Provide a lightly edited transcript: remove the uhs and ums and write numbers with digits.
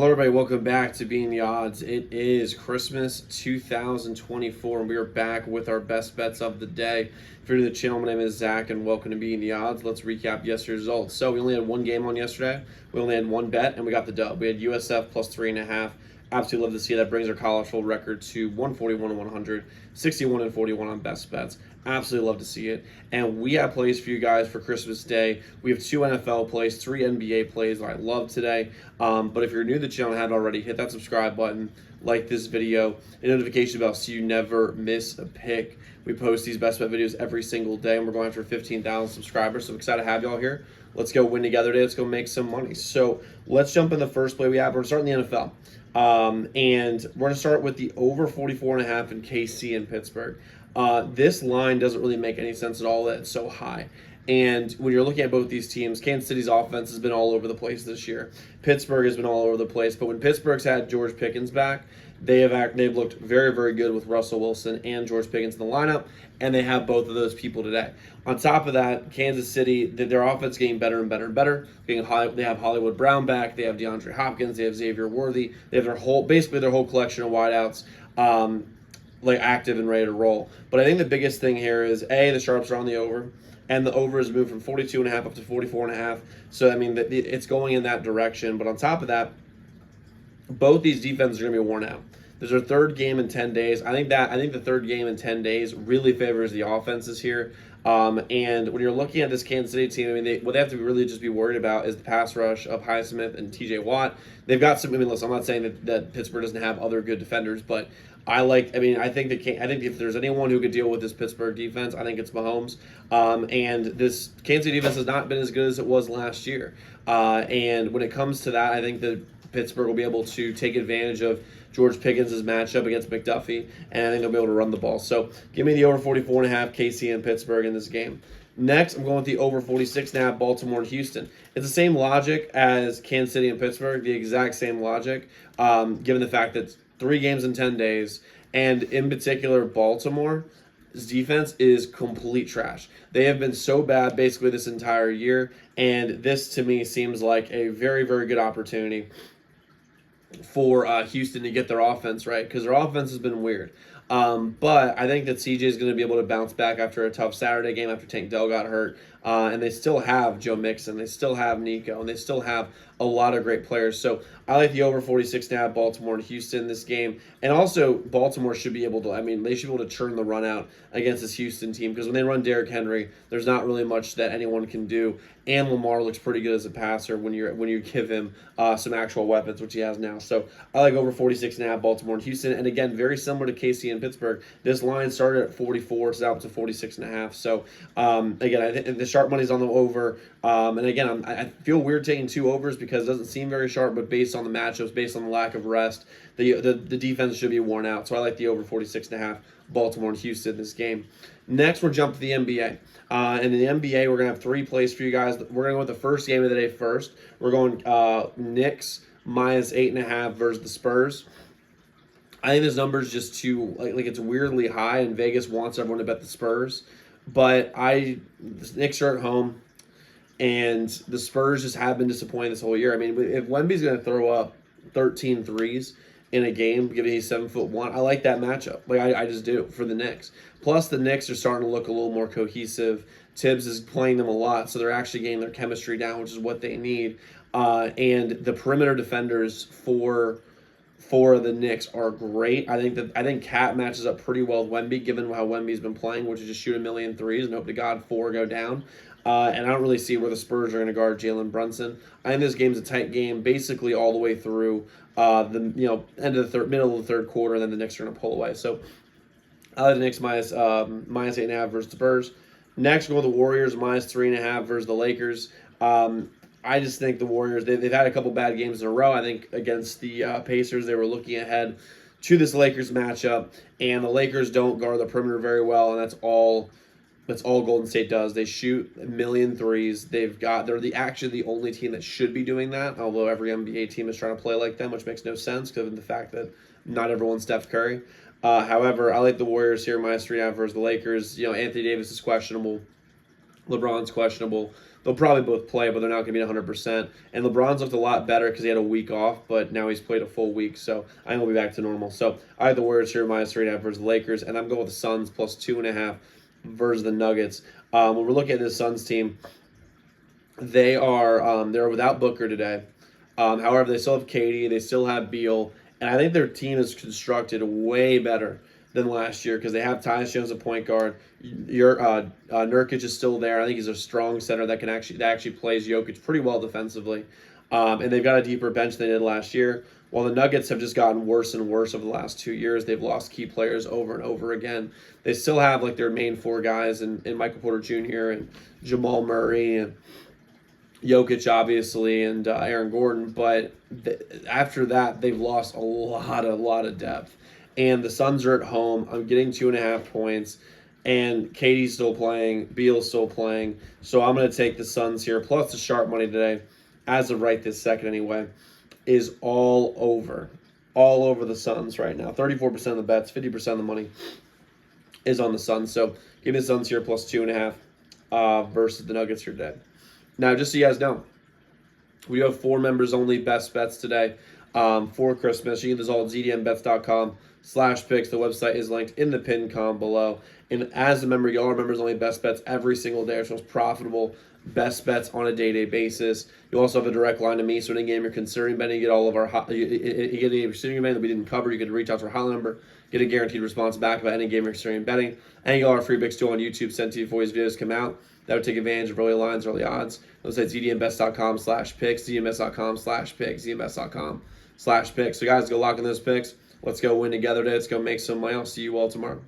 Hello, everybody. Welcome back to Being the Odds. It is Christmas 2024, and we are back with our best bets of the day. If you're new to the channel, my name is Zach, and welcome to Being the Odds. Let's recap yesterday's results. So, we only had one game on yesterday. We only had one bet, and we got the dub. We had USF plus 3.5. Absolutely love to see that. Brings our college football record to 141 and 100, 61 and 41 on best bets. Absolutely love to see it. And we have plays for you guys for Christmas Day. We have 2 NFL plays, 3 NBA plays that I love today. But if you're new to the channel and haven't already, hit that subscribe button, like this video, and notification bell so you never miss a pick. We post these best bet videos every single day, and we're going after 15,000 subscribers. So I'm excited to have y'all here. Let's go win together today. Let's go make some money. So let's jump in the first play we have. We're starting the NFL. And we're going to start with the over 44.5 in KC and Pittsburgh. This line doesn't really make any sense at all that it's so high. And when you're looking at both these teams, Kansas City's offense has been all over the place this year. Pittsburgh has been all over the place. But when Pittsburgh's had George Pickens back, they've looked very, very good with Russell Wilson and George Pickens in the lineup, and they have both of those people today. On top of that, Kansas City, their offense getting better and better and better. They have Hollywood Brown back. They have DeAndre Hopkins. They have Xavier Worthy. They have their whole collection of wideouts. Active and ready to roll. But I think the biggest thing here is the sharps are on the over, and the over has moved from 42.5 up to 44.5. So I mean, it's going in that direction. But on top of that, both these defenses are going to be worn out. There's their third game in 10 days. I think the third game in 10 days really favors the offenses here. And when you're looking at this Kansas City team, I mean, what they have to really just be worried about is the pass rush of Highsmith and T.J. Watt. They've got some. I mean, listen, I'm not saying that Pittsburgh doesn't have other good defenders, but I think if there's anyone who could deal with this Pittsburgh defense, I think it's Mahomes. And this Kansas City defense has not been as good as it was last year. And when it comes to that, I think that Pittsburgh will be able to take advantage of George Pickens' matchup against McDuffie, and I think they'll be able to run the ball. So give me the over 44.5 KC and Pittsburgh in this game. Next, I'm going with the over 46.5 Baltimore and Houston. It's the same logic as Kansas City and Pittsburgh, the exact same logic, given the fact that 3 games in 10 days, and in particular, Baltimore's defense is complete trash. They have been so bad basically this entire year, and this to me seems like a very, very good opportunity for Houston to get their offense right, because their offense has been weird. But I think that CJ is going to be able to bounce back after a tough Saturday game after Tank Dell got hurt. And they still have Joe Mixon. They still have Nico. And they still have a lot of great players. So I like the over 46.5 Baltimore and Houston in this game. And also, Baltimore should be able to, they should be able to churn the run out against this Houston team. Because when they run Derrick Henry, there's not really much that anyone can do. And Lamar looks pretty good as a passer when you give him some actual weapons, which he has now. So I like over 46.5 Baltimore and Houston. And again, very similar to KC and Pittsburgh. This line started at 44, it's out to 46.5. So again, I think the sharp money's on the over. And again, I feel weird taking 2 overs because it doesn't seem very sharp, but based on the matchups, based on the lack of rest, the defense should be worn out. So I like the over 46.5 Baltimore and Houston in this game. Next, we'll jump to the NBA. And in the NBA, we're going to have 3 plays for you guys. We're going to go with the first game of the day first. We're going Knicks minus 8.5 versus the Spurs. I think this number is just too, it's weirdly high, and Vegas wants everyone to bet the Spurs. But the Knicks are at home, and the Spurs just have been disappointing this whole year. I mean, if Wemby's going to throw up 13 threes in a game, given he's 7'1", I like that matchup. I just do for the Knicks. Plus, the Knicks are starting to look a little more cohesive. Tibbs is playing them a lot, so they're actually getting their chemistry down, which is what they need. And the perimeter defenders for the Knicks are great. I think Cat matches up pretty well with Wemby, given how Wemby's been playing, which is just shoot a million threes and hope to God 4 go down. And I don't really see where the Spurs are going to guard Jalen Brunson. I think this game's a tight game, basically all the way through the end of the middle of the third quarter, and then the Knicks are going to pull away. So I like the Knicks minus 8.5 versus the Spurs. Next, we'll go with the Warriors minus 3.5 versus the Lakers. I just think the Warriors, they've had a couple bad games in a row. I think against the Pacers, they were looking ahead to this Lakers matchup, and the Lakers don't guard the perimeter very well, and that's all Golden State does. They shoot a million threes. They're actually the only team that should be doing that, although every NBA team is trying to play like them, which makes no sense given the fact that not everyone's Steph Curry. However, I like the Warriors here minus 3.5 versus the Lakers. Anthony Davis is questionable. LeBron's questionable. they'll probably both play, but they're not going to be 100%. And LeBron's looked a lot better because he had a week off, but now he's played a full week, so I think we'll be back to normal. So I have the Warriors here -3.5 versus the Lakers, and I'm going with the Suns +2.5 versus the Nuggets. When we're looking at this Suns team, they're without Booker today. However, they still have Katie, they still have Beal, and I think their team is constructed way better than last year because they have Tyus Jones at point guard. Nurkic is still there. I think he's a strong center that actually plays Jokic pretty well defensively. And they've got a deeper bench than they did last year. While the Nuggets have just gotten worse and worse over the last 2 years, they've lost key players over and over again. They still have like their main four guys in Michael Porter Jr. and Jamal Murray and Jokic, obviously, and Aaron Gordon. But after that, they've lost a lot of depth. And the Suns are at home. I'm getting 2.5 points. And Katie's still playing. Beal's still playing. So I'm going to take the Suns here. Plus the sharp money today, as of right this second anyway, is all over the Suns right now. 34% of the bets, 50% of the money is on the Suns. So give me the Suns here +2.5 versus the Nuggets here today. Now, just so you guys know, we have 4 members only best bets today for Christmas. You can get this all at zdmbets.com/picks. The website is linked in the pinned comment below. And as a member, you are members only best bets every single day. It's most profitable best bets on a day-to-day basis. You also have a direct line to me, so any game you're considering betting, you get all of our you get any considering betting that we didn't cover. You can reach out to our hotline number, get a guaranteed response back about any game you're considering betting, and you get all our free picks too on YouTube sent to you before these videos come out. That would take advantage of early lines, early odds. Those at zdmbets.com/picks, zdmbets.com/picks, zdmbets.com/picks. So guys, go lock in those picks. Let's go win together today. Let's go make some money. I'll see you all tomorrow.